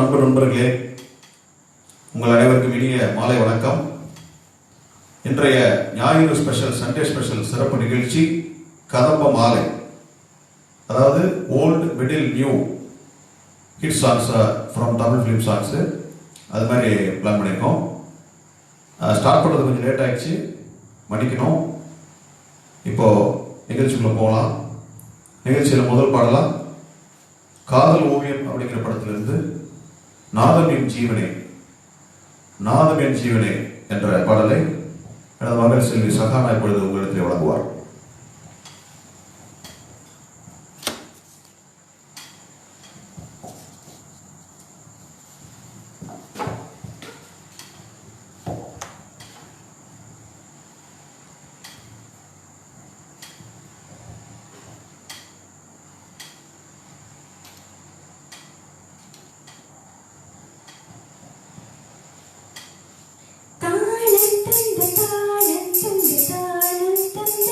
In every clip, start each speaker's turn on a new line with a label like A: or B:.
A: அன்பு நண்பர்களே, உங்கள் அனைவருக்கும் இனிய மாலை வணக்கம். இன்றைய ஞாயிறு ஸ்பெஷல், சண்டே ஸ்பெஷல் சிறப்பு நிகழ்ச்சி கதம்ப மாலை. அதாவது old, middle, new hit songs from Tamil film songs அது மாதிரி பிளான் பண்ணியிருக்கோம். ஸ்டார்ட் பண்ணுறது கொஞ்சம் லேட் ஆகிடுச்சு, மன்னிக்கணும். இப்போது நிகழ்ச்சிக்குள்ளே போகலாம். நிகழ்ச்சியில் முதல் பாடலாம் காதல் ஓவியம் அப்படிங்கிற படத்திலிருந்து நாதம் என் ஜீவனே, நாதம் என் ஜீவனே என்ற பாடலை எனது மகள் செல்வி சகானா இப்பொழுது உங்களிடத்தில் வழங்குவார்.
B: தாளம் தந்த தாளம் தந்த தாளம் தந்த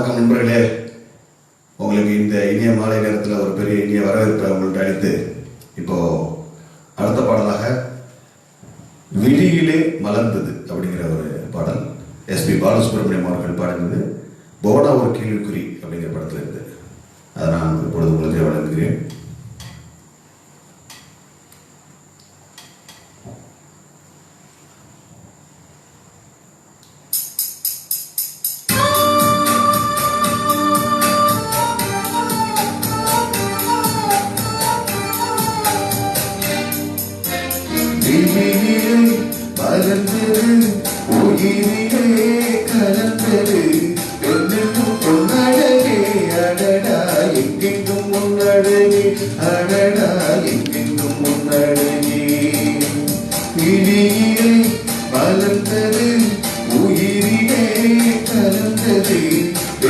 A: வணக்கம் நண்பர்களே. உங்களுக்கு இந்த இனிய மாலை நேரத்தில் ஒரு பெரிய இனிய வரவேற்பை உங்கள்கிட்ட அளித்து இப்போ அடுத்த பாடலாக விழியிலே மலர்ந்தது அப்படிங்கிற ஒரு பாடல் எஸ்பி பாலசுப்ரமணியம் அவர்கள் பாடினது போனா ஒரு கேள்விக்குறி அப்படிங்கிற படத்தில் இருந்து அதை நான் இப்பொழுது உங்களுக்கு வழங்குகிறேன். உயிரிலே கலந்தது என்னும் பொன்னழகே அடடா எங்கெங்கும் முன்னழகே அடடா எங்கெங்கும் முன்னழகே விழியிலே மலர்ந்தது உயிரிலே கலந்தது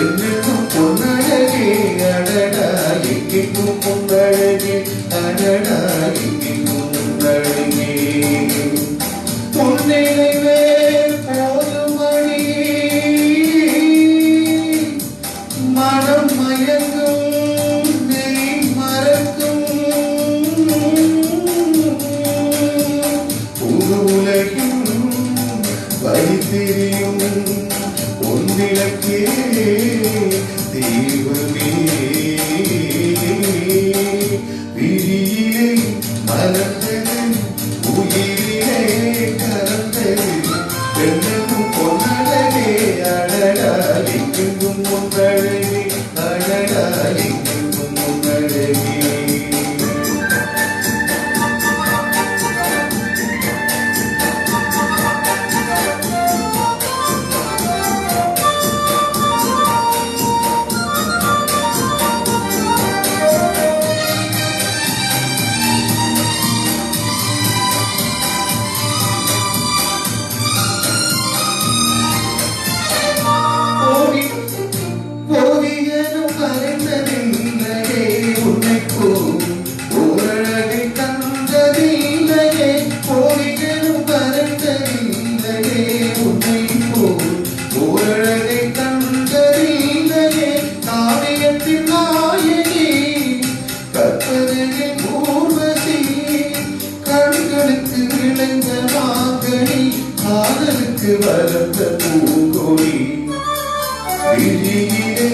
A: என்னும் பொன்னழகே அடடா எங்கெங்கும் முன்னழகே அடடா எங்கெங்கும் முன்னழகே பொன்னிலைவே போதுமணி மனம் மயங்கும் நெய் மறக்கும் புது உலகின் வைத்திரியும் ஒன்றிலக்கே தீர்வமே விழியிலே மலர்ந்தது உயிரிலே கலந்தது பெண்ணுக்கும் பொன்னழகே அழகா எங்கெங்கும் முன்னழகே அழகா எங்கெங்கும் முன்னழகே ஓவியனும் மறைந்ததில்லையே உன்னைப்போ ஓரழகை தந்ததில்லையே ஓவியனும் மறைந்ததில்லையே உன்னைப்போ ஓரழகை தந்ததில்லையே காவியத்தின் நாயகி கற்பனையின் ஊர்வசி கண்களுக்கு விளைந்த மாங்கனி காதலுக்கு வளர்ந்த பூங்கொடி விழியிலே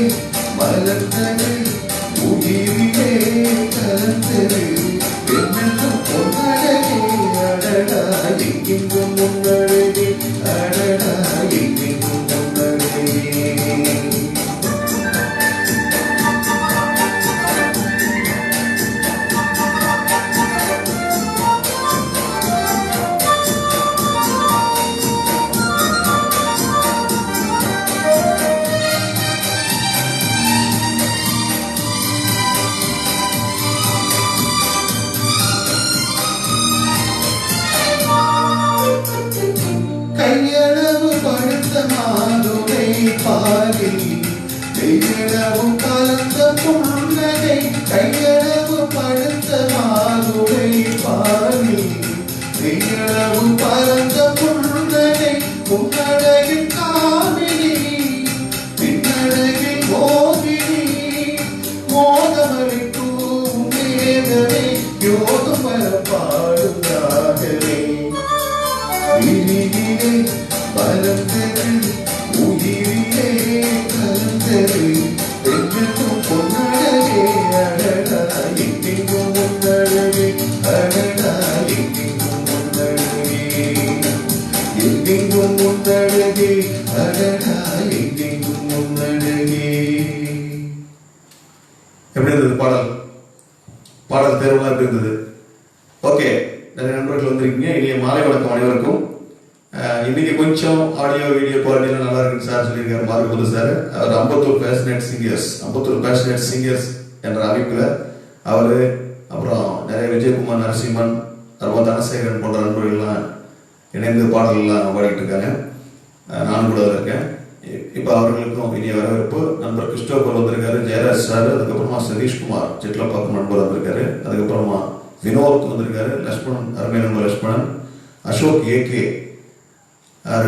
A: மலர்ந்தது உயிரிலே கலந்தது என்னும் பொன்னழகே அடடா எங்கெங்கும் முன்னழகே அடடா எங்கெங்கும் முன்னழகே கையளவு படுத்த மாதுளை பாலில் கையளவு கலந்த புன்னகை கையளவு படுத்த மாதுளை பாலில் கையளவு பலந்த புன்னகை புன்னகையின் காவிரி பின்னழகில் மோகினி மோகமளிக்கும் மேகமே யோகம் வர பாடும் ராகவே விழியிலே மலர்ந்தது உயிரிலே கலந்தது என்னும் பொன்னழகே அடடா எங்கெங்கும் முன்னழகே அடடா எங்கெங்கும் முன்னழகே எங்கெங்கும் முன்னழகே அடடா எங்கெங்கும் முன்னழகே. எப்படி இருந்தது பாடல்? பாடல் தேர்வுலாம் எப்படி இருந்தது? ஓகே, நிறைய நண்பர்கள் வந்திருக்கீங்க. இனிய மாலை வணக்கம் அனைவருக்கும். இன்னைக்கு கொஞ்சம் ஆடியோ வீடியோ குவாலிட்டிலாம் நல்லா இருக்குன்னு சார் சொல்லியிருக்காரு மார்கபுல் சார். அவர் அம்பத்தூர் பேஷனேட் சிங்கர்ஸ் என்ற அமைப்பில் அவர் அப்புறம் நிறைய விஜயகுமார் நரசிம்மன் அருவா தனசேகரன் போன்ற நண்பர்கள்லாம் இணைந்து பாடல்கள்லாம் பாடிக்கிட்டு இருக்காங்க. நானும் கூட இருக்கேன். இப்போ அவர்களுக்கும் இனிய வரவேற்பு. நண்பர் கிறிஸ்டோபர் வந்திருக்காரு, ஜெயராஜ் சார், அதுக்கப்புறமா சதீஷ்குமார் சிட்லப்பாக்கம் நண்பர் வந்திருக்காரு, அதுக்கப்புறமா வினோத் வந்திருக்காரு, லட்சுமணன் அருமை நண்பர் லட்சுமணன், அசோக் ஏகே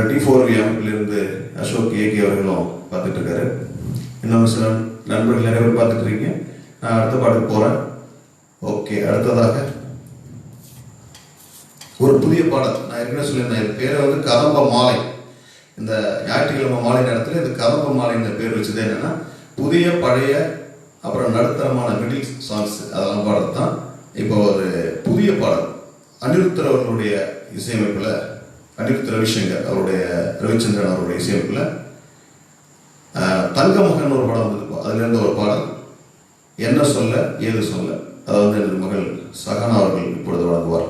A: D4V அமைப்பிலிருந்து அசோக் ஏகே அவர்களும் பார்த்துட்டு இருக்காரு. இன்னும் சில நண்பர்கள் நிறைய பேர் பார்த்துட்டு இருக்கீங்க. நான் அடுத்த பாட்டுக்கு போகிறேன். ஓகே, அடுத்ததாக ஒரு புதிய பாடல். நான் ஏற்கனவே சொல்லியிருந்தேன், இது பேரை வந்து கதம்ப மாலை. இந்த ஞாயிற்றுக்கிழமை மாலை நேரத்தில் இந்த கதம்ப மாலை இந்த பேர் வச்சது என்னன்னா, புதிய பழைய அப்புறம் நடுத்தரமான மிடில் சாங்ஸ் அதெல்லாம் பாடுறது தான். இப்போ ஒரு புதிய பாடல் அனிருத்தர் அவர்களுடைய இசையமைப்பில், அனிருத் ரவிசங்கர் அவருடைய ரவிச்சந்திரன் அவருடைய இசையமைப்பில் தங்கமகன் ஒரு படம் வந்திருக்கும். அதுலேருந்து ஒரு பாடல், என்ன சொல்ல ஏது சொல்ல. அதை வந்து எனது மகள் சகனா அவர்கள் இப்பொழுது வழங்குவார்.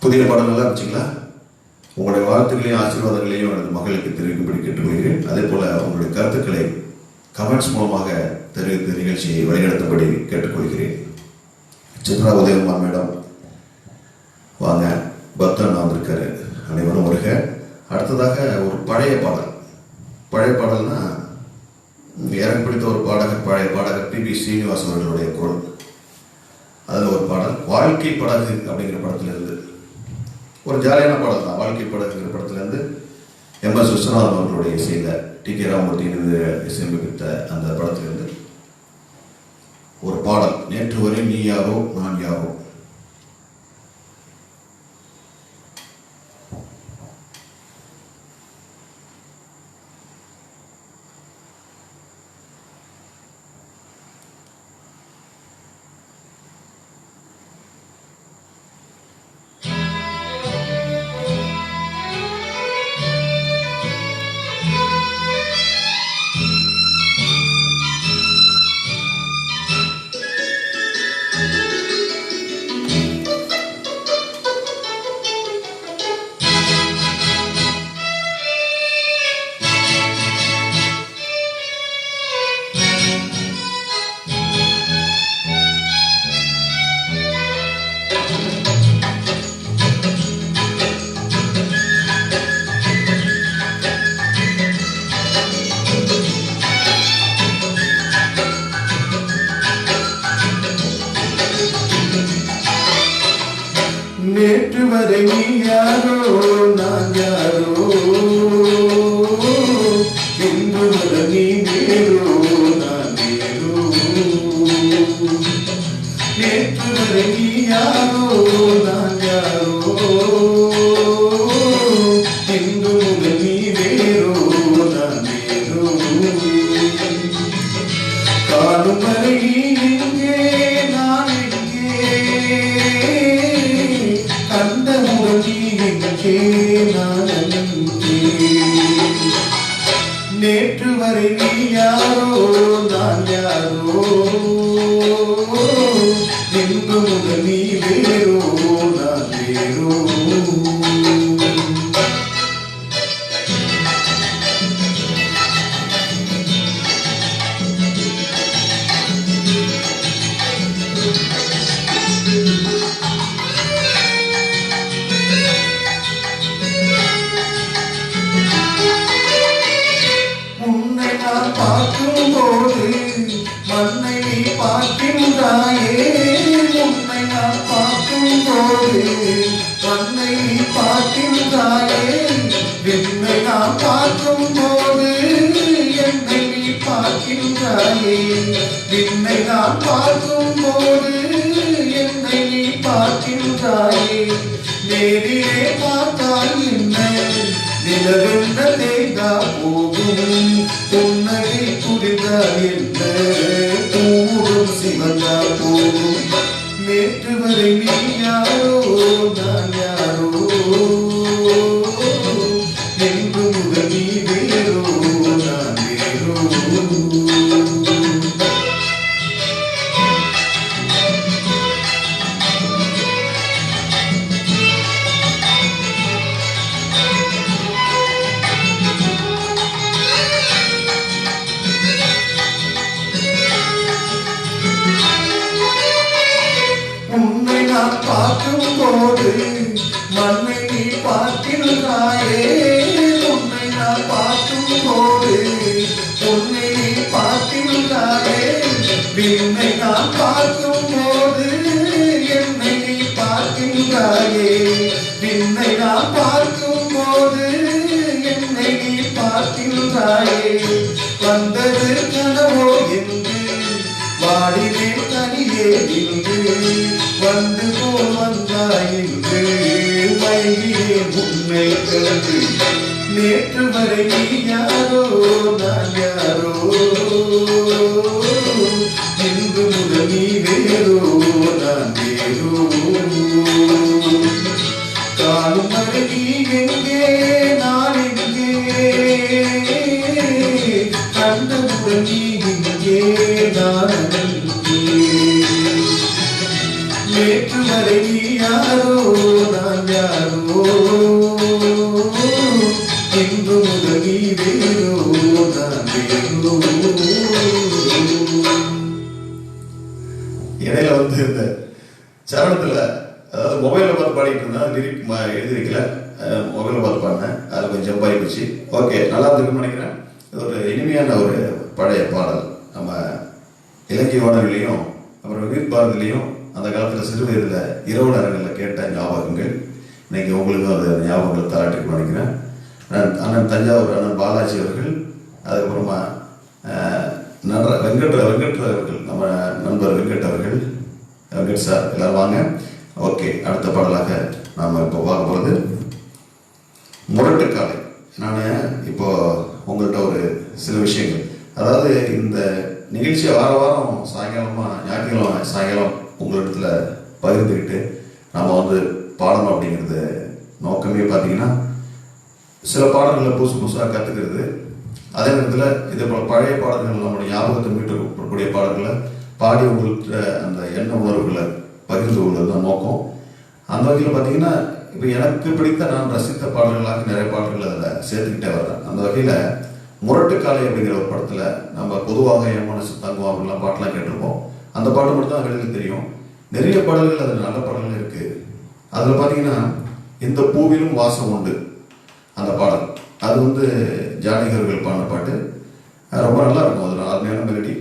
A: புதிய பாடம் நல்லா இருந்துச்சுங்களா? உங்களுடைய வாழ்த்துக்களையும் ஆசீர்வாதங்களையும் எனது மகளுக்கு தெரிவிக்கும்படி கேட்டுக்கொள்கிறேன். அதே போல உங்களுடைய கருத்துக்களை கமெண்ட்ஸ் மூலமாக தெரிவித்து நிகழ்ச்சியை வழிநடத்தபடி கேட்டுக்கொள்கிறேன். சித்ரா உதயகுமார் மேடம் வாங்க, பக்தன் வந்திருக்காரு, அனைவரும் வருக. அடுத்ததாக ஒரு பழைய பாடல்னா எனக்கு பிடித்த ஒரு பழைய பாடகர் பி.பி. ஸ்ரீனிவாஸ் அவர்களுடைய குரல். அதில் ஒரு பாடல் வாழ்க்கை படகு அப்படிங்கிற படத்திலிருந்து, ஒரு ஜாலியான பாடல் தான். வாழ்க்கை படகுங்கிற படத்திலிருந்து MS விஸ்வநாதன் அவர்களுடைய இசையில் TK ராமமூர்த்தி இசையமைத்த அந்த படத்திலிருந்து ஒரு பாடல். நேற்று வரை நீ யாரோ நான் யாரோ. நேற்று வரை நீ யாரோ நான் யாரோ, இன்று வரை நீ வேறோ நான் வேறோ. நேற்று வரை நீ யாரோ நான் யாரோ, இன்று முதல் நீ வேறோ நான் வேறோ. காணும் வரை நீ எங்கே நான் எங்கே, கண்ட முகி எங்கே நான் அங்கே. நேற்று வரை நீ யாரோ நான் யாரோ, இன்று முதல் நீ வேறோ நான் வேறோ. உன்னை நான் பார்க்கும்போது மண்ணை நீ பார்க்கின்றாயே. உன்னை நான் பார்க்கும்போது மண்ணை நீ பார்க்கின்றாயே. என்னை நான் பார்க்கும்போது என்னை நீ பார்க்கின்றாயே. என்னை நான் பார்க்கும்போது என்னை நீ பார்க்கின்றாயே. நேரிலே பார்த்தால் என்ன நிலவென்ற தேங்கா போகும், புன்னகை புரிந்தால் என்ன பூவும் சிவந்தா போகும். நேற்று வரை நீ யாரோ நான் யாரோ, என்று முதல் நீ வேறோ நான் வேறோ. உன்னை நான் பார்க்கும்போது மண்ணை நீ பார்க்கின்றாயே. உன்னை நான் பார்க்கும்போது உன்னை நீ பார்க்கின்றாயே. விண்ணை நான் பார்க்கும்போது என்னை நீ பார்க்கின்றாயே. விண்ணை நான் பார்க்கும்போது என்னை நீ பார்க்கின்றாயே. வந்தது கனவோ என்று வாடினே தனியே நின்று, வந்து போல் வந்தாய் என்று மயங்கியே உன்னை கண்டு. நேற்று வரை நீ யாரோ நான் யாரோ, இன்று முதல் நீ வேறோ நான் வேறோ. காணும் வரை நீ எங்கே நான் எங்கே, கண்ட முதல் நீ எங்கே நான் அங்கே. நேற்று வரை நீ யாரோ நான் யாரோ, இன்று முதல் நீ வேறோ நான் வேறோ. இடையில வந்து இந்த சரணத்துல, அதாவது மொபைலில் பார்த்து பாடிட்டு இருந்தா, லிரிக் எழுதிருக்கல, மொபைலில் பார்த்து பாடினேன். அதில் கொஞ்சம் ஜம்ப் ஆகி போச்சு. ஓகே, நல்லா இருக்குன்னு நினைக்கிறேன். ஒரு இனிமையான ஒரு பழைய பாடல். நம்ம இலக்கிய வானொலியிலையும் அப்புறம் விகித் பாரதிலையும் அந்த காலத்தில் சிறு வயதில் இரவு நேரங்களில் கேட்ட ஞாபகங்கள் இன்னைக்கு உங்களுக்கும் அது ஞாபகங்கள் தாளாட்டி நினைக்கிறேன். அண்ணன் தஞ்சாவூர் அண்ணன் பாலாஜி அவர்கள், அதுக்கப்புறமா வெங்கட் அவர்கள், நம்ம நண்பர் வெங்கட் அவர்கள், வெங்கட் சார் எல்லாரும் வாங்க. ஓகே, அடுத்த பாடலாக நாம் இப்போ பார்க்க போகிறது முரட்டுக்காலை. நான் இப்போ உங்கள்கிட்ட ஒரு சில விஷயங்கள், அதாவது இந்த நிகழ்ச்சியை வாரம் சாயங்காலமாக ஞாயிற்றுக்கிழமை சாயங்காலம் உங்களிடத்துல பகிர்ந்துக்கிட்டு நம்ம பாடணும் அப்படிங்கிறது நோக்கமே பார்த்தீங்கன்னா சில பாடல்களை புதுசாக கற்றுக்கிறது. அதே நேரத்தில் இதே போல் பழைய பாடல்கள் நம்மளுடைய ஞாபகத்தை மீட்டக்கூடிய பாடல்களை பாடி உங்கள்கிட்ட அந்த எண்ண உணர்வுகளை பகிர்ந்து கொள்வது தான் நோக்கம். அந்த வகையில் பார்த்தீங்கன்னா இப்போ எனக்கு பிடித்த நான் ரசித்த பாடல்களாக நிறைய பாடல்கள் அதில் சேர்த்துக்கிட்டே வர்றேன். அந்த வகையில் முரட்டுக்காலை அப்படிங்கிற ஒரு படத்தில் நம்ம பொதுவாக என் மனசு தங்கம் அப்படிலாம் பாட்டெலாம் கேட்டிருப்போம். அந்த பாட்டு மட்டும் தான் வெளியில் தெரியும். நிறைய பாடல்கள் அதில் நல்ல பாடல்கள் இருக்குது. அதில் பார்த்தீங்கன்னா இந்த பூவிலும் வாசம் உண்டு அந்த பாடல், அது ஜானகி அவர்கள் பாடின பாட்டு. ரொம்ப நல்லா இருக்கும். அது அருமையான மெலடி.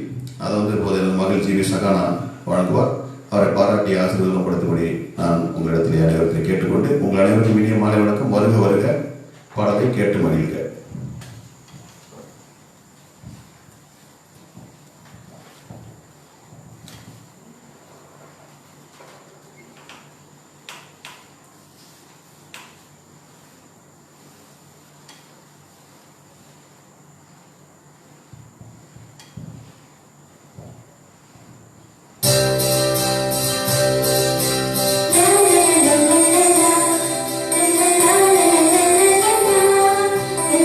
A: அதை இப்போது எனது மகள் ஜி வி சகானா வழங்குவார். அவரை பாராட்டி ஆசீர்வாதம் படுத்தபடி நான் உங்களிடத்தில் அனைவருக்கும் கேட்டுக்கொண்டு உங்கள் அனைவருக்கும் இனிய மாலை வணக்கம். வருக வருக பாடலை கேட்டு மகிழ்க.
B: la la la la la la la la la la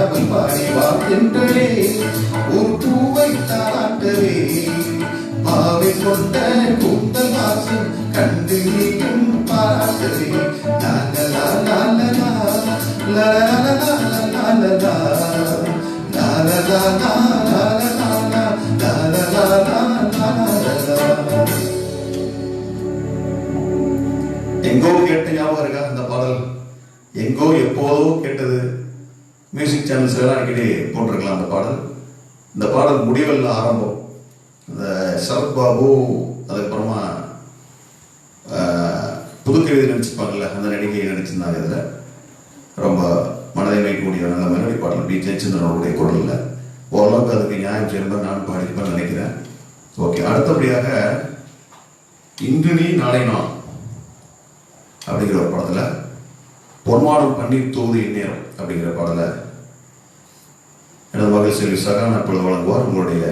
A: ஓயாமல் பாடி வாழ்கின்றே ஒரு பூவை தாண்டவே பாவை கொண்ட கூந்தல் வாசம் கண்டு நீயும் பாராட்டவே லாலலா லாலலா லாலலா லாலலா லாலலா லாலலா லாலலா லாலலா. எங்கோ கேட்ட ஞாபகம் இருக்கா இந்த பாடல்? எங்கோ எப்போதோ கேட்டது. மியூசிக் சேனல்ஸ் எல்லாம் அடிக்கடி போட்டிருக்கலாம் அந்த பாடல். இந்த பாடல் முடிவல்ல ஆரம்பம். இந்த சரத் பாபு அதுக்கப்புறமா புதுக்கவிதை நடிச்சிருப்பாங்கல்ல, அந்த நடிகை நடிச்சிருந்தாங்க. இதில் ரொம்ப மனதை வைக்கக்கூடிய நல்ல மெலடி பாடல். பி ஜெயச்சந்திரனுடைய குரலில் ஓரளவுக்கு அதுக்கு நியாயம் செய்யணும் நான் பாடிப்பேன்னு நினைக்கிறேன். ஓகே, அடுத்தபடியாக இன்று நீ நாளை நான் அப்படிங்கிற ஒரு படத்தில் பொன்மாடம் பன்னீர் தூது இந்நேரம் அப்படிங்கிற பாடலை எனது மகள் செல்வி சகான் அப்பொழுது வழங்குவார். உங்களுடைய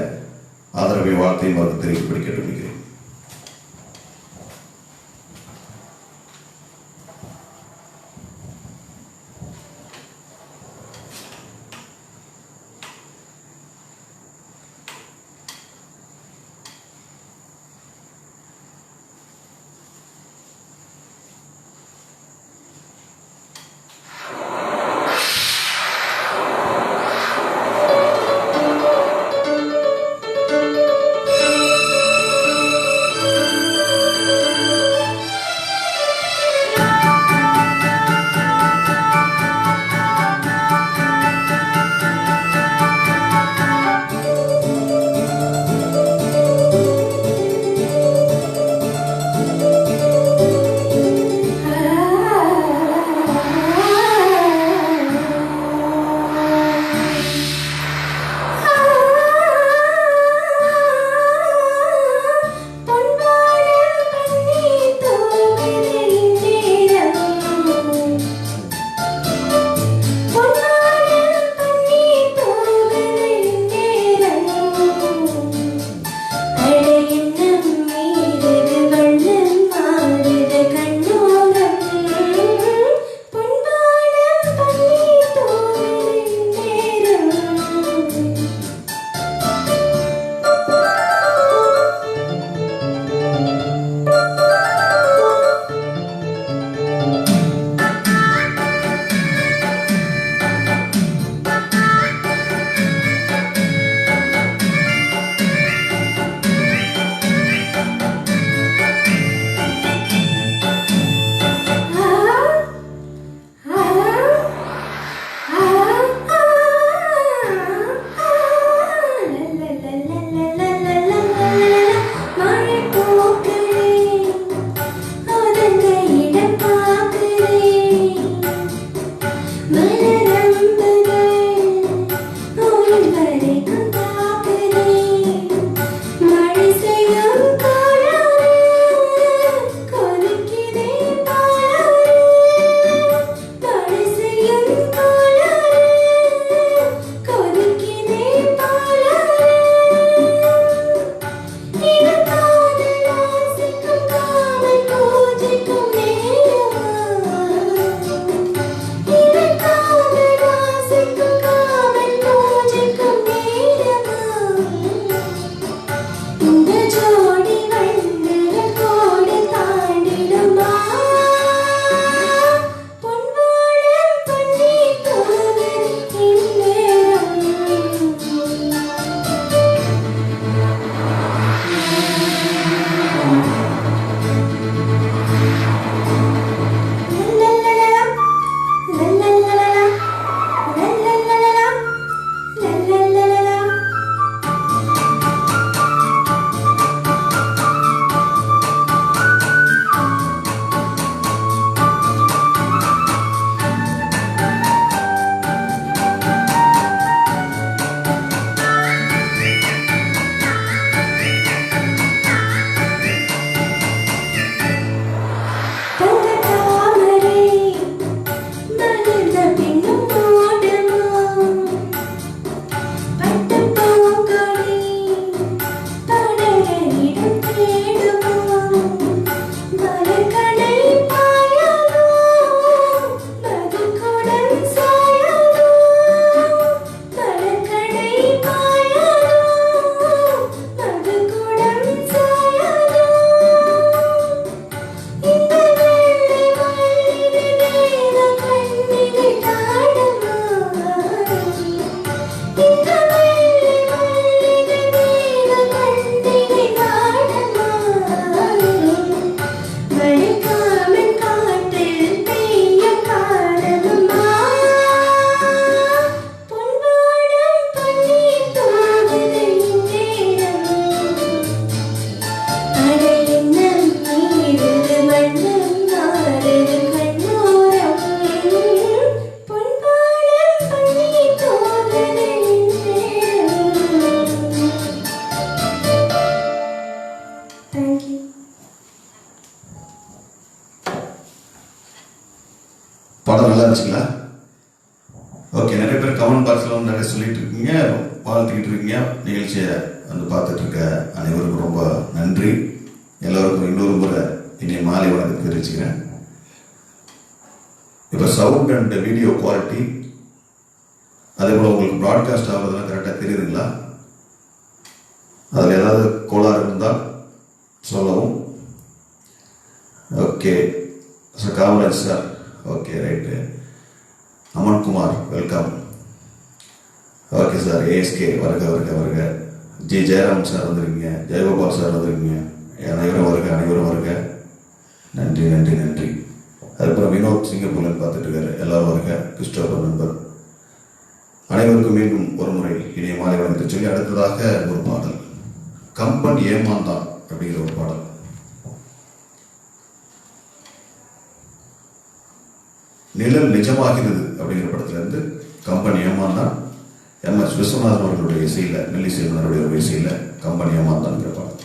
A: ஆதரவை வாழ்த்தையும் அவருக்கு தெரிவிப்படி கேட்டுக்கொள்கிறேன். பாடம் நல்லா இருந்துச்சுங்களா? ஓகே, நிறைய பேர் கமெண்ட் பாக்ஸில் நிறைய சொல்லிட்டு இருக்கீங்க, வாழ்த்துக்கிட்டு இருக்கீங்க. நிகழ்ச்சியை பார்த்துட்டு இருக்க அனைவருக்கும் ரொம்ப நன்றி. எல்லோருக்கும் இன்னொரு முறை இனிய மாலை வணக்கம் தெரிவிச்சுக்கிறேன். இப்போ சவுண்ட் அண்ட் வீடியோ குவாலிட்டி, அதே போல் உங்களுக்கு ப்ராட்காஸ்ட் ஆகிறதுலாம் கரெக்டாக தெரியுதுங்களா? அதில் ஏதாவது கோளாறு இருந்தால் சொல்லவும். Okay sir, Kamaraj sir, okay right. Amankumar welcome. Okay sir, ASK வருக வருக வருக. ஜி ஜெயராம் சார் வந்துருக்கீங்க, ஜெயகோபால் சார் வந்துருக்கீங்க. அனைவரும் வருக, அனைவரும் வருக. நன்றி நன்றி நன்றி. அதுக்கப்புறம் வினோத் சிங்கப்பூர்லன்னு பார்த்துட்டு இருக்காரு, எல்லாரும் வருக. கிறிஸ்டோபர் நண்பர் அனைவருக்கும் மீண்டும் ஒரு முறை இனிய மாலை வணக்கத்தை சொல்லி அடுத்ததாக ஒரு பாடல், கம்பன் ஏமாந்தான் அப்படிங்கிற ஒரு பாடல். நிழல் நிஜமாகிறது அப்படிங்கிற படத்துல இருந்து கம்பன் ஏமாந்தான், MS விஸ்வநாதன் அவர்களுடைய இசையில, நெல்லி செல்வனுடைய ஒரு இசையில கம்பன் ஏமாந்தான் பாடல்.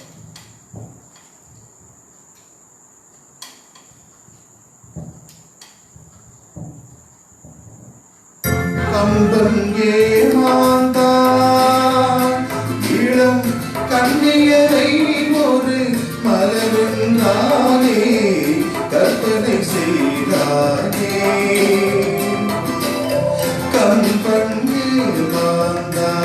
A: கம்பன் ஏமாந்தான், இளம் கண்ணியரை ஒரு மலருந்தானே கற்பனை செய்தானே. கம்பன் ஏமாந்தான்.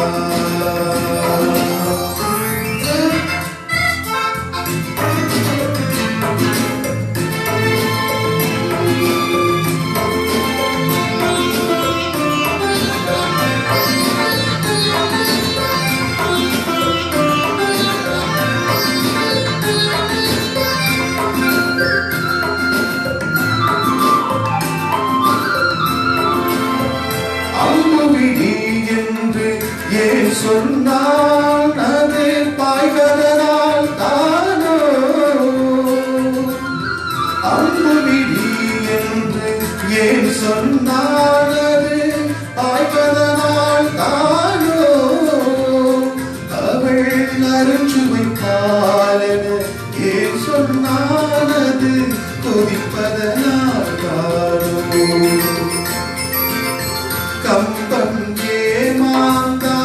A: சொன்னால் அது பாய்வதனால் தானோ, அம்புவிழி என்று ஏன் சொன்னால் அது பாய்வதனால் தானோ, அவள் அருஞ்சுவை பாலன ஏன் சொன்னால் அது கொதிப்பதனால் தானோ. கம்பன் ஏமாந்தான்.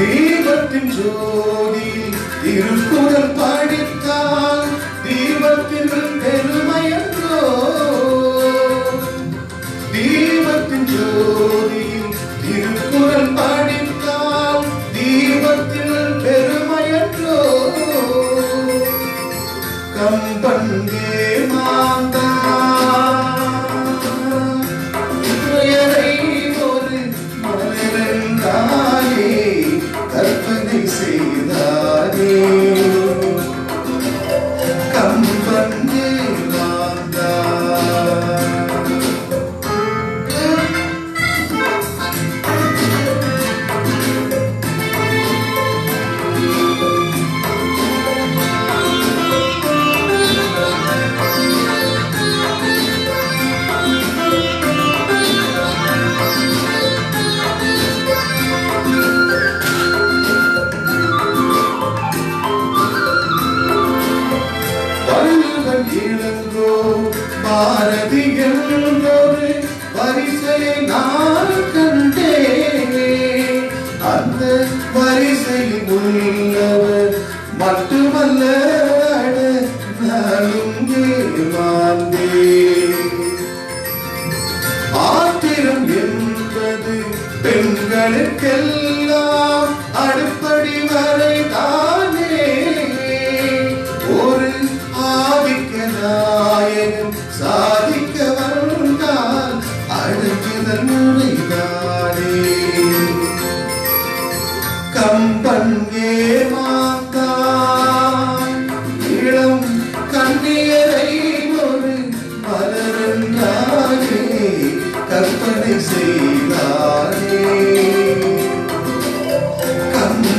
A: தீபத்தின் ஜோதி திருக்குறள் படித்தால் தீபத்தின் பெருமையன்றோ. தீபத்தின் ஜோதி திருக்குறள் படித்தால் தீபத்தின் பெருமையன்றோ. கம்பன் ஏமாந்தான், துயரை ஒரு மலரென்றாலே கற்பனை செய்தானே. கம்பன் ஏமாந்தான். இளங்கோ பாரதி என்றொரு வரிசையை நான் கண்டேன். அந்த வரிசையில் உள்ளவர் மட்டுமல்ல நானும் ஏமாந்தேன். ஆத்திரம் என்பது பெண்களுக்கெல்லாம் அடுப்படி வரை தானே. ஒரு ஆதிக்க நாயகன் சாதிக்க வந்தால் அடுக்குதல் முறைதானே. கம்பன் ஏமாந்தான், இளம் கண்ணியரை ஒரு மலரென்றானே கற்பனை செய்தானே. கம்பன்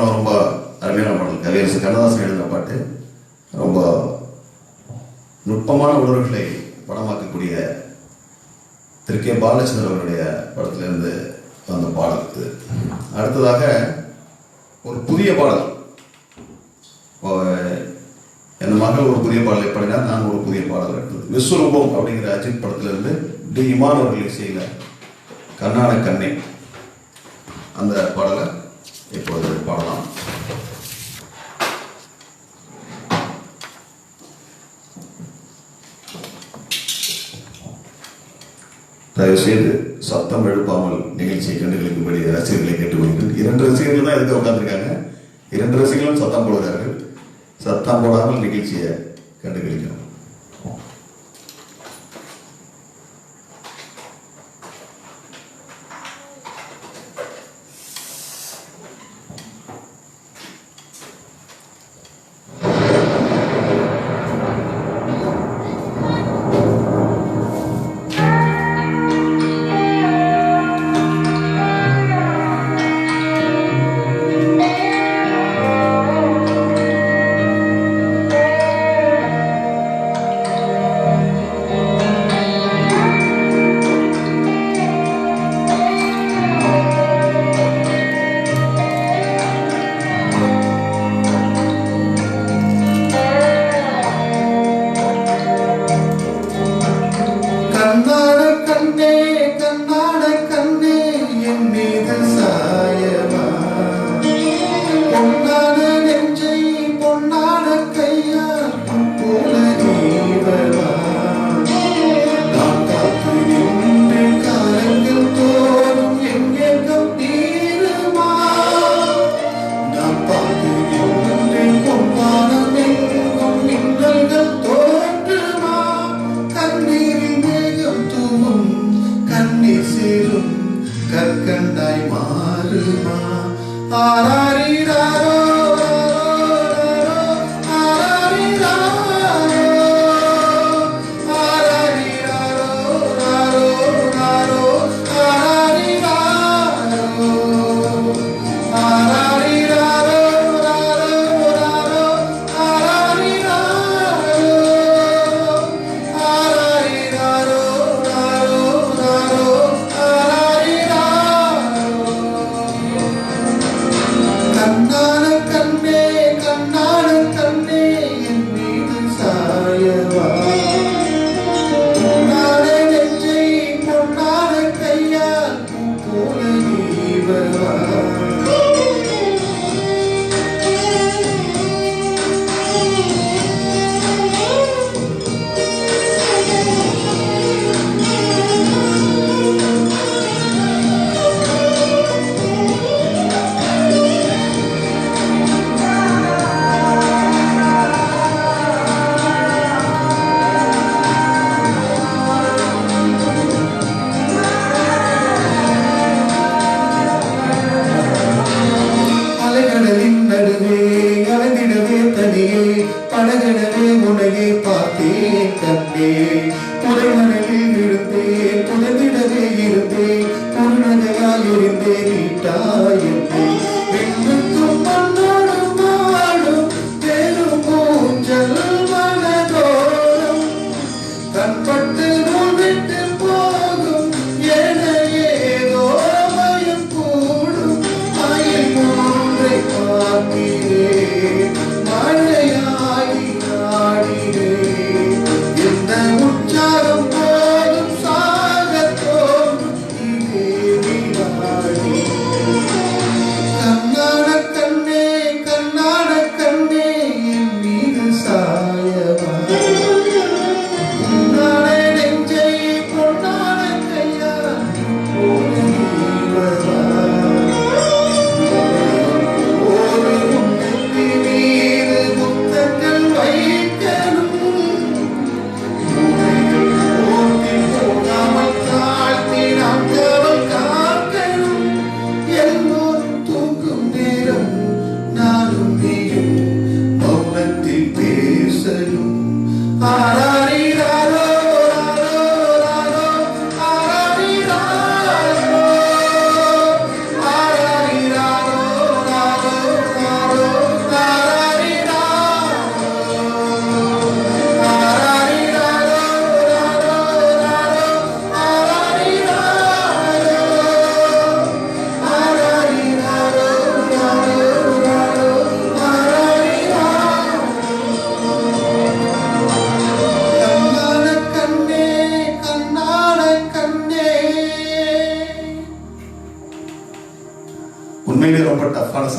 A: பாடலும் ரொம்ப அருமையான பாடல். கவியரசு கண்ணதாசன் எழுதின பாட்டு. ரொம்ப நுட்பமான உணர்வுகளை படமாக்கக்கூடிய திரு கே பாலச்சந்தர் அவருடைய படத்திலிருந்து வந்த பாடல் இது. அடுத்ததாக ஒரு புதிய பாடல். என் மகள் ஒரு புதிய பாடலை பாடினார், நான் ஒரு புதிய பாடல் எடுத்தது. விஸ்வரூபம் அப்படிங்கிற அஜித் படத்திலிருந்து டி இமான் அவர்கள் இசையில கண்ணாட கண்ணே அந்த பாடலை இப்போது பாடலாம். தயவுசெய்து சத்தம் எழுப்பாமல் நிகழ்ச்சியை கண்டுகளிக்கும்படி ரசிகர்களை கேட்டுக்கொள்கிறேன். 2 ரசிகர்கள் தான் எதுக்கு உட்காந்துருக்காங்க. 2 ரசிகர்களும் சத்தம் போடுகிறார்கள். சத்தம் போடாமல் நிகழ்ச்சியை கண்டுகளிக்கணும். கற்கண்டாய் மாறுமா ஆராரிராரோ
B: I'm not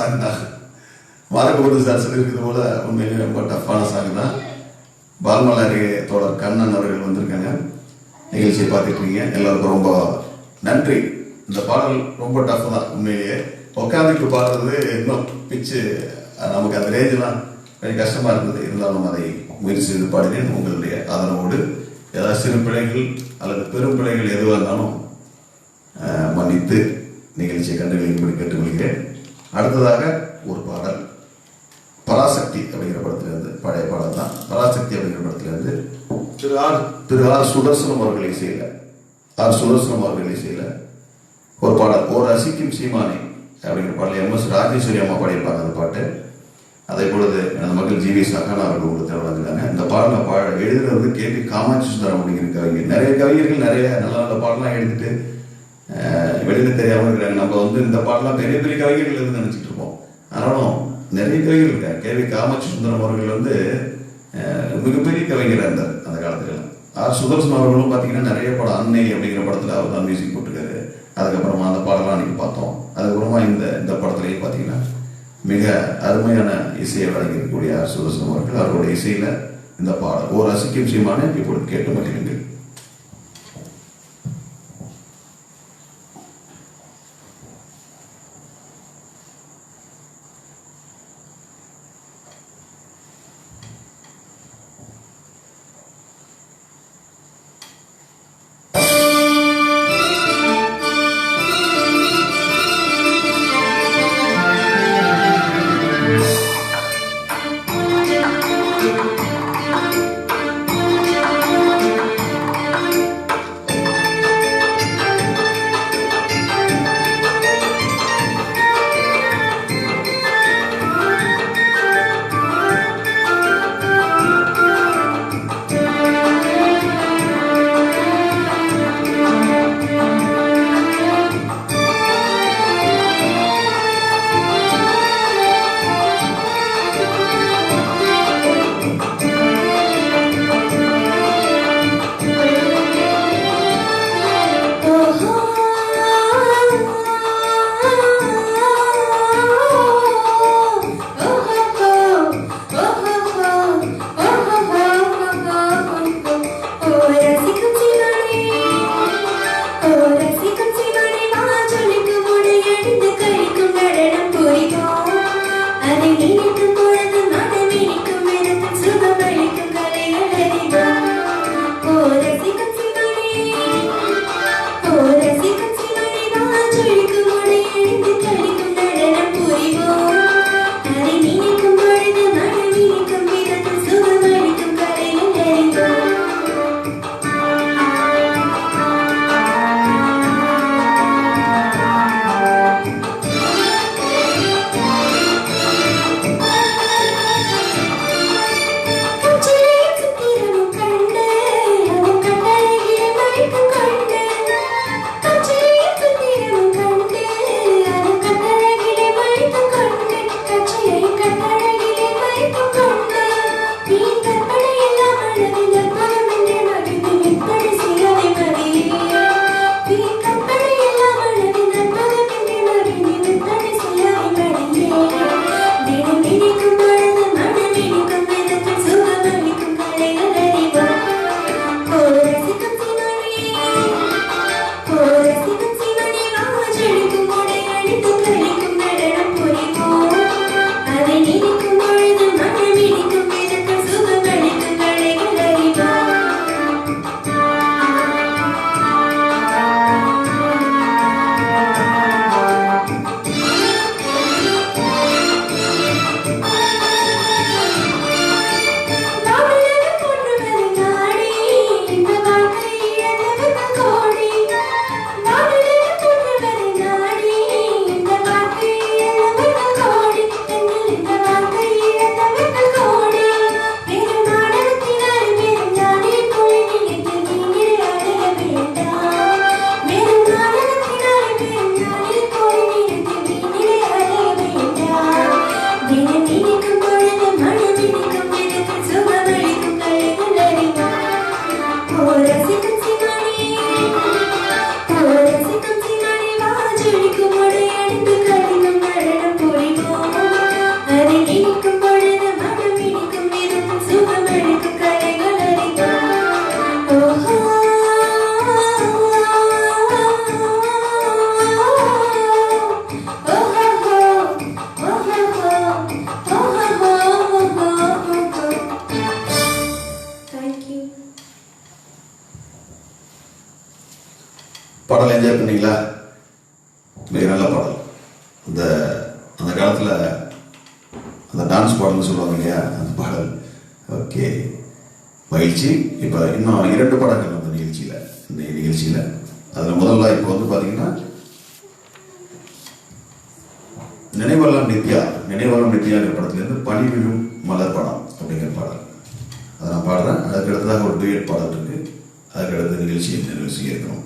A: சாங் தான். மாரகபுரம் சார் சொல்லியிருக்கிறது போல உண்மையிலேயே ரொம்ப டஃப்பான சாங் தான். பால்மலாரி தோழர் கண்ணன் அவர்கள் வந்திருக்காங்க, நிகழ்ச்சியை பார்த்துட்டு இருக்கீங்க. எல்லாருக்கும் ரொம்ப நன்றி. இந்த பாடல் ரொம்ப டஃப் தான் உண்மையிலேயே. உட்காந்துட்டு பாடுறது இன்னும் பிச்சு நமக்கு அந்த ரேஞ்செலாம் கொஞ்சம் கஷ்டமாக இருந்தது. இருந்தாலும் அதை முயற்சி செய்து பாடினேன். உங்களுடைய ஆதரவோடு ஏதாவது சிறு பிழைகள் அல்லது பெரும் பிழைகள் எதுவாக இருந்தாலும் மன்னித்து நிகழ்ச்சியை கண்டுகளிக்கும்படி கேட்டுக்கொள்கிறேன். அடுத்ததாக ஒரு பாடல் பராசக்தி அப்படிங்கிற படத்திலிருந்து, பழைய பாடல் தான். பராசக்தி அப்படிங்கிற படத்திலிருந்து திரு ஆர் சுதர்சனம் அவர்கள் இசையில், ஒரு பாடல் ஓர் ரசிக்கும் சீமானே அப்படிங்கிற பாடல் எம்எஸ் ராஜேஸ்வரி அம்மா பாடியிருப்பாங்க அந்த பாட்டு. அதே பொழுது எனது மகள் ஜி வி சகானா அவர்கள் உங்களுக்கு வழங்குறாங்க. இந்த பாடலை எழுதுறது கேபி காமாட்சி சுந்தரம் அப்படிங்கிற கவிஞர். நிறைய கவிஞர்கள் நிறைய நல்ல நல்ல பாடலாம் எழுதிட்டு வெளியில் தெரியாமல் இருக்கிறாங்க. நம்ம இந்த பாடலாம் பெரிய பெரிய கவிஞர்கள் எதுன்னு நினச்சிட்டு இருப்போம். ஆனாலும் நிறைய கவிஞர்கள் இருக்காங்க. கேபி காமாட்சி சுந்தரம் அவர்கள் மிகப்பெரிய கவிஞராக இருந்தார் அந்த காலத்துல. ஆர் சுதர்சன் அவர்களும் பார்த்தீங்கன்னா நிறைய படம், அன்னை அப்படிங்கிற படத்தில் அவர் தான் மியூசிக் போட்டிருக்காரு. அதுக்கப்புறமா அந்த பாடலாம் அன்னைக்கு பார்த்தோம். அதுக்கப்புறமா இந்த படத்துலையும் பார்த்தீங்கன்னா மிக அருமையான இசையை வழங்கியிருக்கக்கூடிய ஆர் சுதர்சன் அவர்கள், அவருடைய இசையில இந்த பாடல் ஓர் ரசிக்கும் சீமானே இப்பொழுது கேட்டு மகிழுங்கள். பாடல் என்ஜாய் பண்ணீங்களா? மிக நல்ல பாடல். அந்த அந்த காலத்தில் அந்த டான்ஸ் பாடல்னு சொல்லுவாங்க இல்லையா, அந்த பாடல். ஓகே, மகிழ்ச்சி. இப்போ இன்னும் 2 பாடல்கள் அந்த நிகழ்ச்சியில் அதில் முதல்ல இப்போ வந்து பார்த்தீங்கன்னா நினைவெல்லாம் நித்யாங்கிற படத்துலேருந்து பனிவிழும் மலர் படம் அப்படிங்கிற பாடல் அதை நான் பாடுறேன். அதுக்கு அடுத்ததாக ஒரு டூயட் பாடல் இருக்கு. அதுக்கு அடுத்த நிகழ்ச்சியை நிறைவு செய்ய இருக்கிறோம்.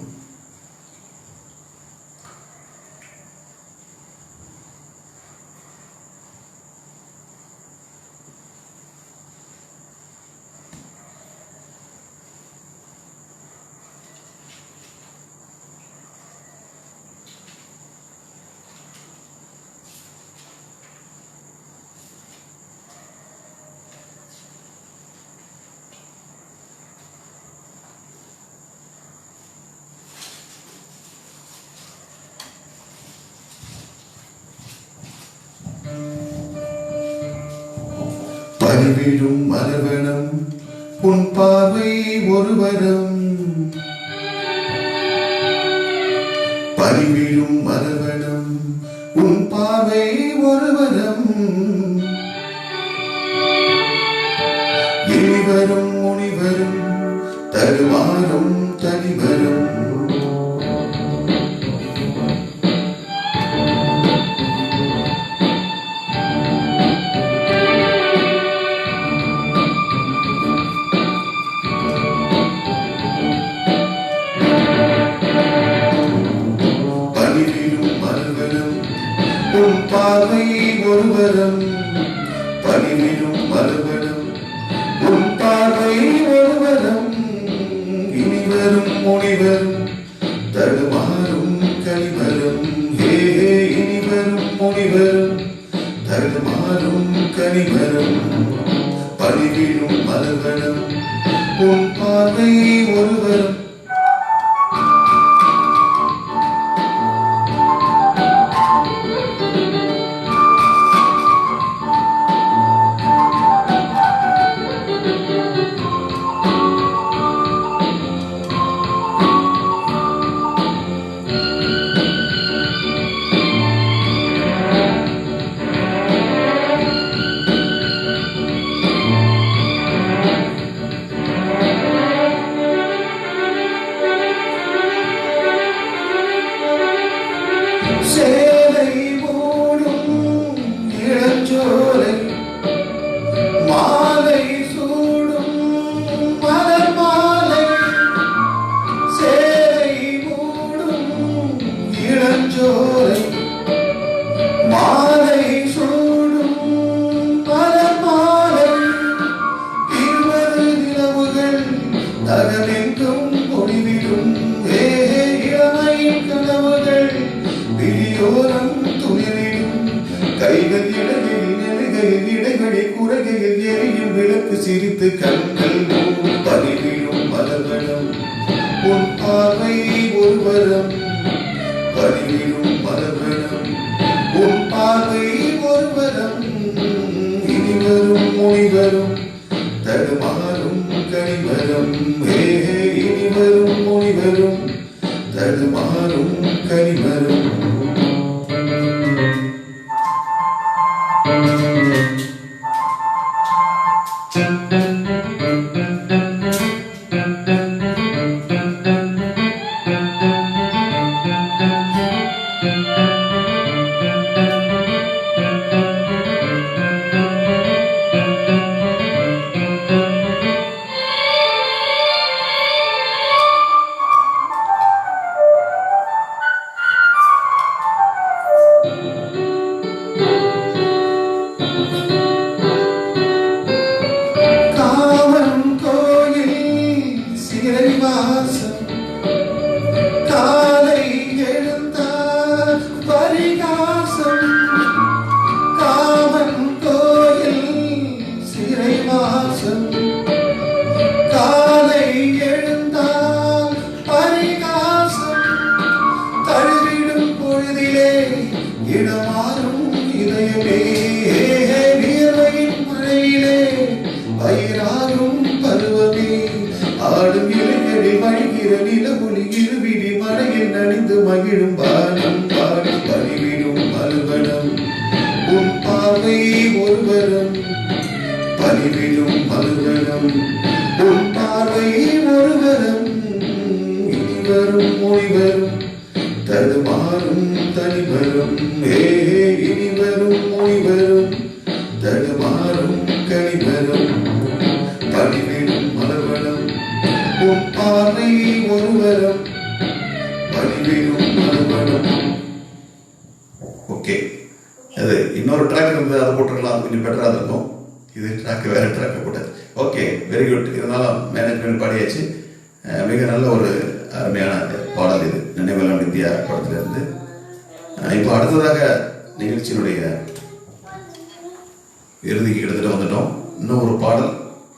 A: பரிவிழும் மலர்வனம் உன் பார்வை ஒருவரம், பரிவிழும் மலர்வனம் உன் பார்வை ஒருவரம், இனிவரும் முனிவரும் தருவாரும் தனிவரும், உன் பார்வை ஒருவரம், பனிவிழும் மலர்வனம் உன் பார்வை ஒருவரம், இனிவரும் முனிவரும் தடுமாறும் கனிவரும், இனிவரும் முனிவரும் தடுமாறும் கனிவரும், பனிவிழும் மலர்வனம் உன் பார்வை ஒருவரம். சேலை மூடும் இளஞ்சோலை, மாலை சூடும் மலர் மாலை, சேலை மூடும் இளஞ்சோலை, மாலை சூடும் மலர் மாலை, 20 நிலவுகள் தகவெங்கும் ஒளிவிடும், இளமையின் கனவுகள் விழியோரம் துளிரிடும், கைகள் இடையில் நெருகையில் இடைவெளி குறைகையில் எரியும் விளக்கு சிரித்து கண்கள் மூடும், பனிவிழும் மலர்வனம் உன் பார்வை ஒருவரம், பனிவிழும் மலர்வனம் உன் பார்வை ஒருவரம், இனிவரும் முனிவரும் தடுமாறும் கனிவரம், இனிவரும் முனிவரும் தடுமாறும் கனிவரம். ஒருவரும் பணிவிடும் மறுவரும் உன் பார்வை ஒருவரும் இனிவரும் மொழிவரும் தடுமாறும் தனிவரும் இனிவரும் மொழிவரும் தடுமாறும் கனிவரும் பணிவிடும் மறுவரும் உன் பார்வை ஒருவரும் பணிவிடும் மறுவரும். ஓகே, அது இன்னொரு ட்ராக் இருந்தது, அதை போட்டுக்கலாம், கொஞ்சம் பெட்டராக இருக்கும். இது ட்ராக் வேறு ட்ராக்கை போட்டது. Okay, very good. இருந்தாலும் மேனேஜ்மெண்ட் பாடியாச்சு. மிக நல்ல ஒரு அருமையான பாடல் இது, நினைவெல்லாம் நித்யா படத்திலிருந்து. இப்போ அடுத்ததாக நிகழ்ச்சியினுடைய இறுதிக்கு கிட்டத்தட்ட வந்துட்டோம். இன்னும் ஒரு பாடல்,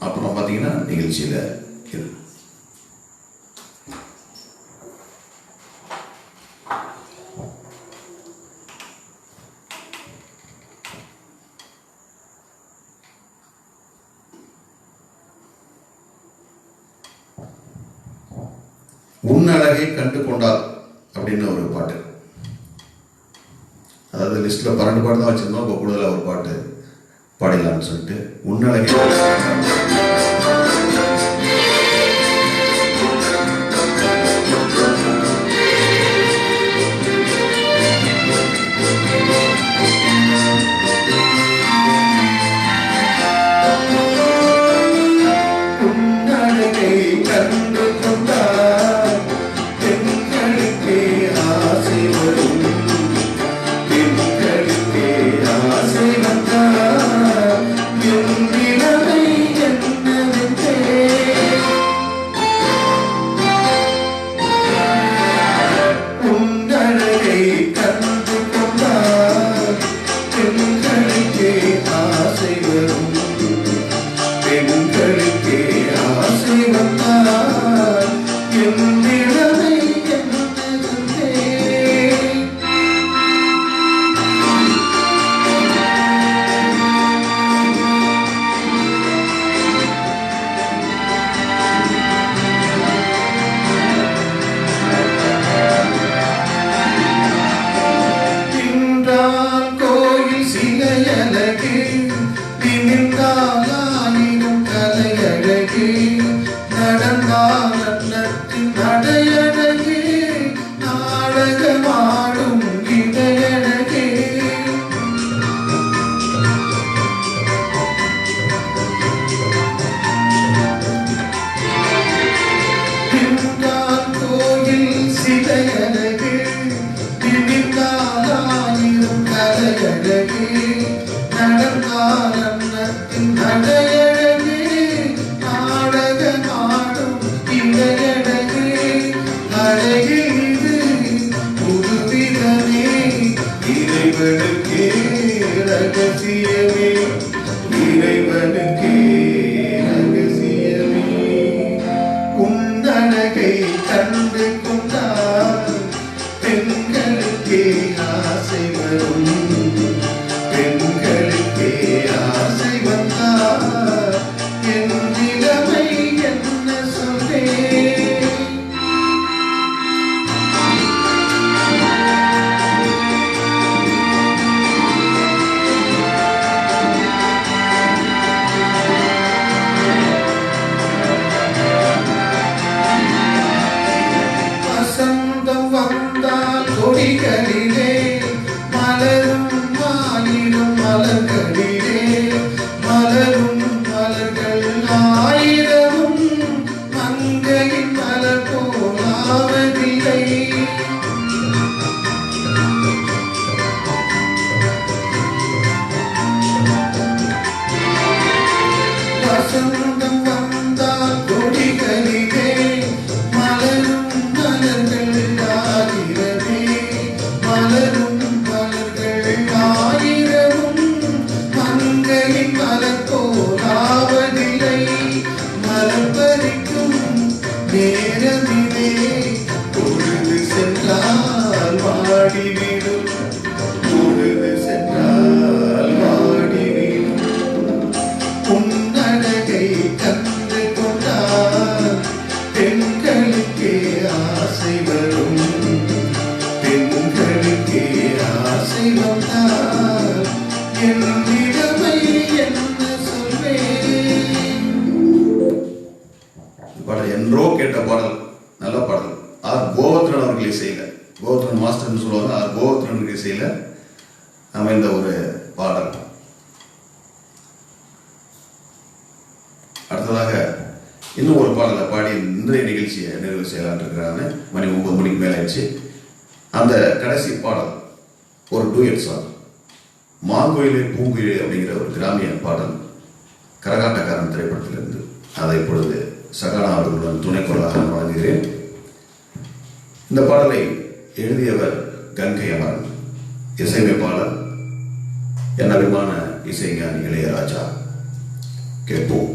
A: அப்புறம் பார்த்தீங்கன்னா நிகழ்ச்சியில் இது. உன்னழகை கண்டு கொண்டால் அப்படின்னு ஒரு பாட்டு. அதாவது லிஸ்ட்ல 12 பாட்டு தான் வச்சிருந்தோம், இப்போ கூடுதலாக ஒரு பாட்டு பாடிடலாம்னு சொல்லிட்டு உன்னழகை
B: பெண்களுக்கே ஆசை வந்தால் என் இளமை
A: இன்னும் ஒரு பாடலை பாடி இன்றைய நிகழ்ச்சியை நிறைவு செய்யலான் இருக்கிறாங்க. மணி 9 மணிக்கு மேலே ஆயிடுச்சு. அந்த கடைசி பாடல் ஒரு டூயட் சாங், மாங்கோயிலே பூங்குயிலே அப்படிங்கிற ஒரு கிராமிய பாடல், கரகாட்டக்காரன் திரைப்படத்திலிருந்து. அதை இப்பொழுது சகானா அவர்களுடன் துணைக்குரலாக வழங்குகிறேன். இந்த பாடலை எழுதியவர் கங்கை அமரன், இசையமைப்பாளர் என் அபிமான இசைஞானி இளையராஜா. கேட்போம்.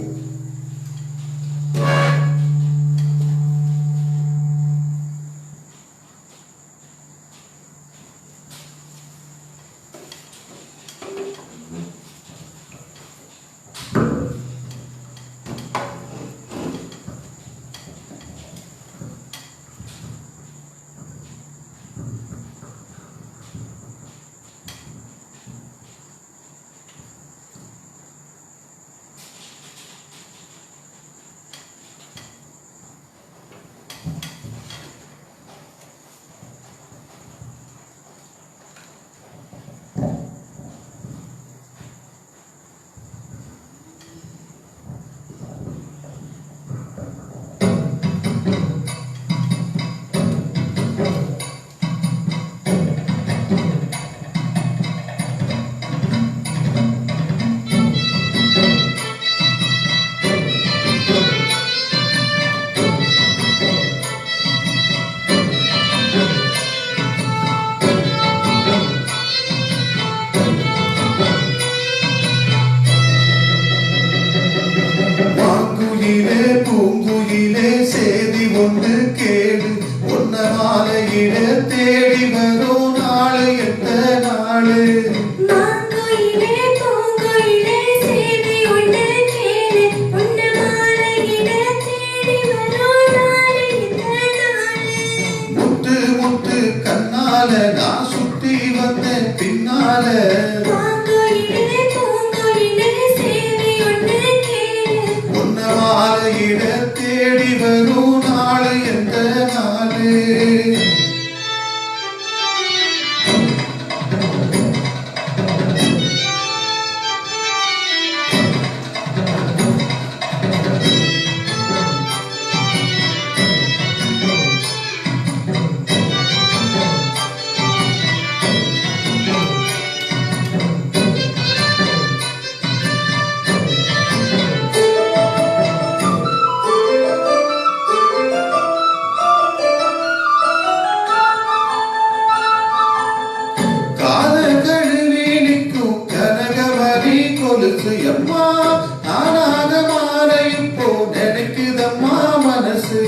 B: பூங்குயிலே சேதி ஒன்று கேடு, ஒன்ன மாலையிட தேடி வரும் நாளு எந்த நாளு.
C: மாங்குயிலே பூங்குயிலே சேதி ஒன்று கேடு, ஒன்ன மாலையிட தேடி வரும் நாளு எந்த நாளு.
B: முத்து முத்து கண்ணால நான் சுத்தி வந்தேன் பின்னால.
C: மாங்குயிலே பூங்குயிலே சேதி ஒன்று கேடு,
B: ஒன்ன மாலையிட தேடி வரும் நாளு எந்த நாளு. அம்மா நானாக மாற இப்போ நினைக்குதம்மா மனசு.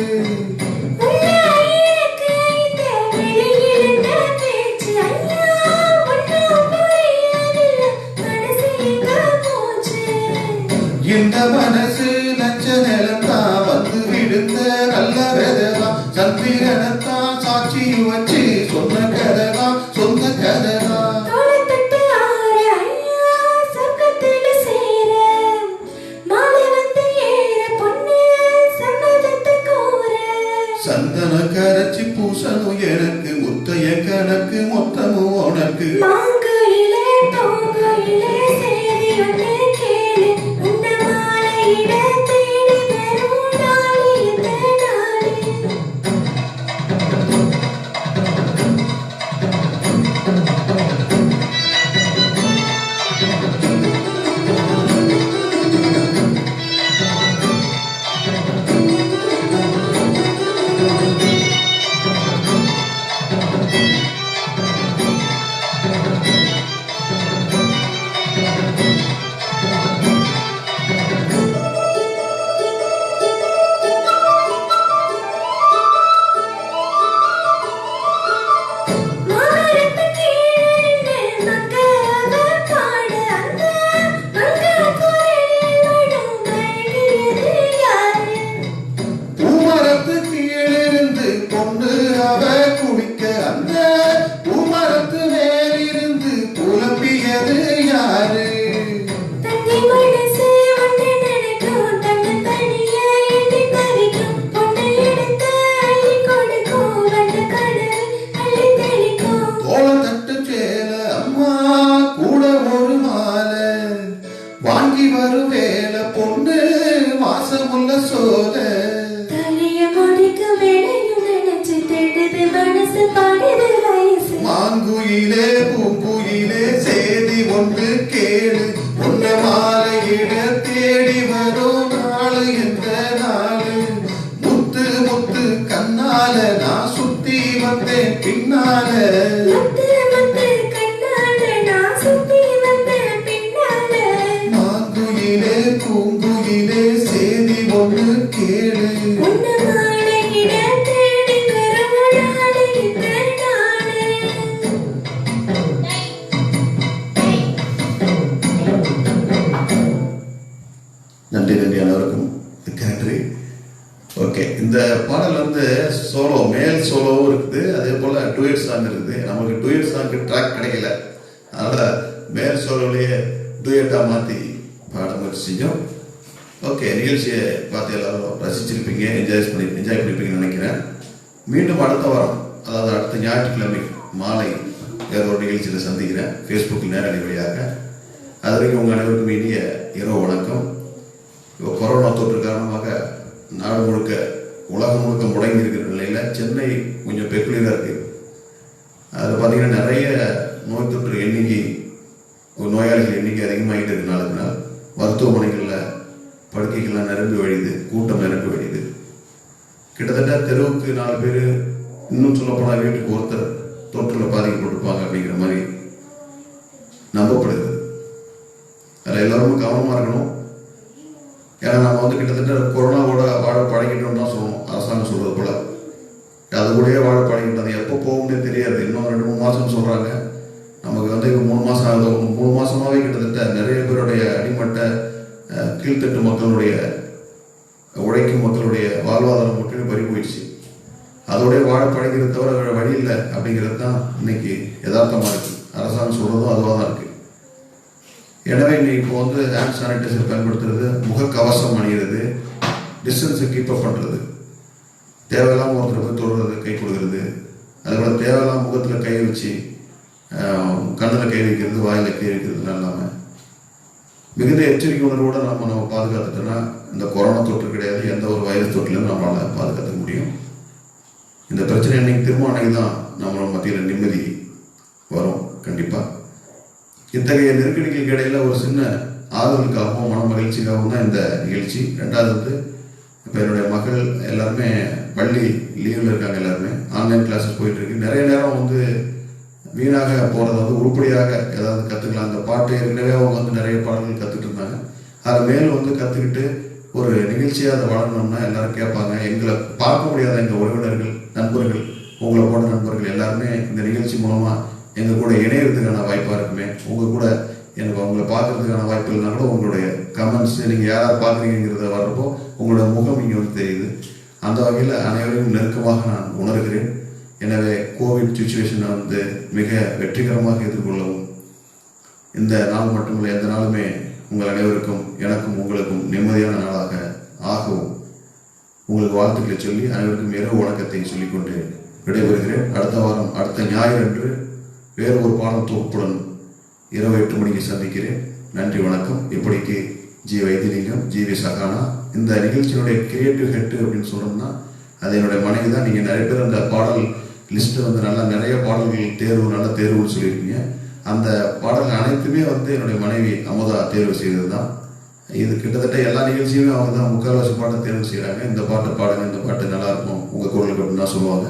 B: இந்த மனசு நச்ச நிலத்தான் வந்து விடுந்த நல்ல விததான், சந்திரனத்தான் சாட்சி வச்சு சொன்ன கதைதான் சொந்த கதைதான். சந்தன கரைச்சி பூசணும் எனக்கு, முத்தைய கணக்கு மொத்தமும் உனக்கு.
C: மாங்குயிலே பூங்குயிலே சேதி ஒன்று கேளு, உன்ன மாலையிட தேடி வரும் நாளு எந்த நாளு.
B: வாங்கி வரும் வேலை பொண்ணு வாச வாசமுள்ள சோல
C: தலைய முடிக்க வேலையும் நினைச்சு தேடுது மனசு பாடுது வயசு.
B: மாங்குயிலே பூங்குயிலே செய்தி ஒன்று கேளு உன்ன மாலையிட தேடி வரும் நாளு எந்த நாளு முத்து முத்து கண்ணால நான் சுத்தி வந்தேன் பின்னால
C: முத்து முத்து கண்ணால நான் சுத்தி வந்தேன் பின்னால.
B: மாங்குயிலே பூங்குயிலே செய்தி ஒன்று கேளு
C: உன்ன மாலையிட தேடி வரும் நாளு இந்த நாளு.
B: நன்றி நன்றி அனைவருக்கும் மிக்க நன்றி. ஓகே, இந்த பாடல் வந்து சோலோ மேல் சோலோவும் இருக்குது, அதே போல டூயட் சாங் இருக்குது. நமக்கு டூயட் சாங்க்கு ட்ராக் கிடைக்கல, அதனால மேல் சோலோலேயே டூயட்டா மாற்றி பாட முயற்சி செஞ்சோம். ஓகே, நிகழ்ச்சியை பார்த்து எல்லாரும் ரசிச்சிருப்பீங்க, என்ஜாய் பண்ணியிருப்பீங்கன்னு நினைக்கிறேன். மீண்டும் அடுத்த வாரம், அதாவது அடுத்த ஞாயிற்றுக்கிழமை மாலை வேற ஒரு நிகழ்ச்சியில் சந்திக்கிறேன், ஃபேஸ்புக்கில் நேரடி வழியாக. அது வரைக்கும் உங்கள் அனைவருக்கும் இனிய இரவு வணக்கம். இப்போ கொரோனா தொற்று காரணமாக நாடு முழுக்க உலகம் முழுக்க முடங்கி இருக்கிற நிலையில் சென்னை கொஞ்சம் பெக்குலியராக இருக்குது. அதில் பார்த்தீங்கன்னா நிறைய நோய் தொற்று எண்ணிக்கை, நோயாளிகள் எண்ணிக்கை அதிகமாகிட்டு இருக்கு நாளுக்கு நாள். மருத்துவமனைகளில் படுக்கைகள்லாம் நிரம்பி வழியுது, கூட்டம் நிரம்பி வழியுது. கிட்டத்தட்ட தெருவுக்கு 4 பேர், இன்னும் சொல்லப்போனால் வீட்டுக்கு ஒருத்தர் தொற்றில் பாதிக்கப்பட்டிருப்பாங்க அப்படிங்கிற மாதிரி நம்பப்படுது. அதில் எல்லாருமே கவனமாக இருக்கணும். ஏன்னா நம்ம வந்து கிட்டத்தட்ட கொரோனாவோட வாழ பழகிட்டோம்னு தான் சொல்லணும், அரசாங்கம் சொல்றது போல. அது கூடயே வாழ பழகிட்டது, எப்போ போகும்னே தெரியாது. இன்னும் 2-3 மாதம் சொல்கிறாங்க. நமக்கு வந்து இப்போ 3 மாதம் ஆகுது. 3 மாதமாகவே கிட்டத்தட்ட நிறைய பேருடைய அடிமட்ட கீழ்த்தட்டு மக்களுடைய உழைக்கும் மக்களுடைய வாழ்வாதாரம் மட்டுமே பறி போயிடுச்சு. அதோடய வாழ பழகிறத தவிர வேறு வழி இல்லை அப்படிங்கிறது தான் இன்னைக்கு யதார்த்தமாக இருக்குது. அரசாங்கம் சொல்கிறதும் அதுவாக தான் இருக்குது. எனவே இன்னைக்கு இப்போ வந்து ஹேண்ட் சானிடைசர் பயன்படுத்துறது, முகக்கவசம் அணிகிறது, டிஸ்டன்ஸை கீப்பப் பண்ணுறது, தேவையில்லாமல் ஒருத்தர் போய் தொடுறது, கை கொடுக்கறது, அதுபோல் தேவையில்லாமல் முகத்தில் கை வச்சு கண்ணில் கை வைக்கிறது, வாயில் கை வைக்கிறதுலாம் இல்லாமல் மிகுந்த எச்சரிக்கை உணர்வோடு நம்ம பாதுகாத்துட்டோன்னா இந்த கொரோனா தொற்று கிடையாது, எந்த ஒரு வைரஸ் தொற்றுலையும் நம்மளால் பாதுகாத்துக்க முடியும். இந்த பிரச்சனை இன்னைக்கு திரும்ப அன்னைக்கு தான் நம்மளோட மத்தியில் நிம்மதி வரும் கண்டிப்பாக. இத்தகைய நெருக்கடிகளுக்கு இடையில ஒரு சின்ன ஆதரவுக்காகவும் மன மகிழ்ச்சிக்காகவும் தான் இந்த நிகழ்ச்சி. 2வது வந்து இப்போ என்னுடைய மகள் எல்லாருமே பள்ளி லீவில் இருக்காங்க, எல்லாருமே ஆன்லைன் கிளாஸஸ் போயிட்டு இருக்கு. நிறைய நேரம் வந்து வீணாக போகிறத வந்து உருப்படியாக ஏதாவது கற்றுக்கலாம். அந்த பாட்டு ஏற்கனவே அவங்க வந்து நிறைய பாடல்கள் கற்றுட்டு இருந்தாங்க. அதை மேலும் வந்து கற்றுக்கிட்டு ஒரு நிகழ்ச்சியாக அதை வளரணும்னா எல்லாரும் கேட்பாங்க. எங்களை பார்க்க முடியாத எங்கள் உறவினர்கள், நண்பர்கள், உங்களை போன்ற நண்பர்கள் எல்லாருமே இந்த நிகழ்ச்சி மூலமாக எங்கள் கூட இணையறதுக்கான வாய்ப்பாக இருக்குமே. உங்கள் கூட எனக்கு அவங்கள பார்க்கறதுக்கான வாய்ப்பு இல்லைனா கூட உங்களுடைய கமெண்ட்ஸ், நீங்கள் யாராவது பார்க்குறீங்கிறத வர்றப்போ உங்களோட முகம் இங்கே வந்து தெரியுது. அந்த வகையில் அனைவரையும் நெருக்கமாக நான் உணர்கிறேன். எனவே கோவிட் சுச்சுவேஷனை வந்து மிக வெற்றிகரமாக எதிர்கொள்ளவும், இந்த நாள் மட்டுமில்லை எந்த நாளுமே உங்கள் அனைவருக்கும் எனக்கும் உங்களுக்கும் நிம்மதியான நாளாக ஆகவும் உங்களுக்கு வாழ்த்துக்களை சொல்லி அனைவருக்கும் இரவு வணக்கத்தை சொல்லிக்கொண்டு விடைபெறுகிறேன். அடுத்த வாரம் அடுத்த ஞாயிறு அன்று வேறு ஒரு பாடல் தொகுப்புடன் இரவு 8 மணிக்கு சந்திக்கிறேன். நன்றி, வணக்கம். இப்படிக்கு ஜி வைத்திலிங்கம், ஜிவி சகானா. இந்த நிகழ்ச்சியினுடைய கிரியேட்டிவ் ஹெட் அப்படின்னு சொல்லணும்னா அது என்னுடைய மனைவி தான். நீங்கள் நிறைய பேர் அந்த பாடல் லிஸ்ட்டு வந்து நல்லா நிறைய பாடல்கள் நல்ல தேர்வுன்னு சொல்லியிருக்கீங்க. அந்த பாடல்கள் அனைத்துமே வந்து என்னுடைய மனைவி அமுதா தேர்வு செய்தது தான். இது கிட்டத்தட்ட எல்லா நிகழ்ச்சியுமே அவங்க தான் முக்கால்வாசி பாட்டை தேர்வு செய்கிறாங்க. இந்த பாட்டை பாடுங்க, இந்த பாட்டு நல்லா இருக்கும் உங்கள் குரலுக்கு அப்படின்னு தான் சொல்லுவாங்க.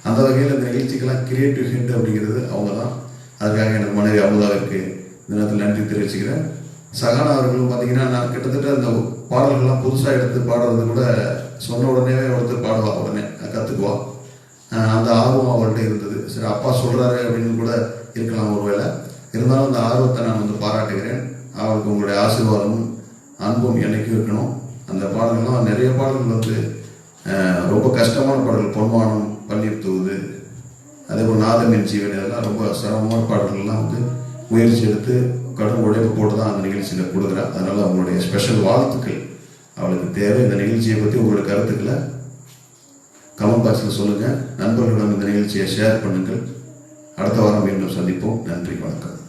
B: அந்த வகையில் இந்த நிகழ்ச்சிக்கெல்லாம் கிரியேட்டிவ் ஹெட் அப்படிங்கிறது அவங்க தான். அதுக்காக எனக்கு மனைவி அமுதாவிற்கு இந்த நேரத்தில் நன்றி தெரிவிச்சுக்கிறேன். சகானா அவர்களும் பார்த்தீங்கன்னா நான் கிட்டத்தட்ட இந்த பாடல்கள்லாம் புதுசாக எடுத்து பாடுறது கூட சொன்ன உடனே ஒருத்தர் பாடுவா, உடனே கற்றுக்குவா. அந்த ஆர்வம் அவள்கிட்ட இருந்தது. சரி, அப்பா சொல்கிறாரு அப்படின்னு கூட இருக்கலாம் ஒருவேளை. இருந்தாலும் அந்த ஆர்வத்தை நான் வந்து பாராட்டுகிறேன். அவளுக்கு உங்களுடைய ஆசீர்வாதமும் அன்பும் என்னைக்கும் இருக்கணும். அந்த பாடல்கள்லாம் நிறைய பாடல்கள் வந்து ரொம்ப கஷ்டமான பாடல்கள், பொன்மானம், பன்னீர் தூவுது, அதே போல் நாதமின் ஜீவன், இதெல்லாம் ரொம்ப சிரமமான பாடல்கள்லாம் வந்து முயற்சி எடுத்து கடும் உழைப்பு போட்டு தான் அந்த நிகழ்ச்சியில் கொடுக்குறா. அதனால் அவங்களுடைய ஸ்பெஷல் வாழ்த்துக்கள் அவளுக்கு தேவை. இந்த நிகழ்ச்சியை பற்றி உங்களுடைய கருத்துக்களை கமெண்ட் பாக்ஸில் சொல்லுங்கள். நண்பர்களிடம் இந்த நிகழ்ச்சியை ஷேர் பண்ணுங்கள். அடுத்த வாரம் மீண்டும் சந்திப்போம். நன்றி, வணக்கம்.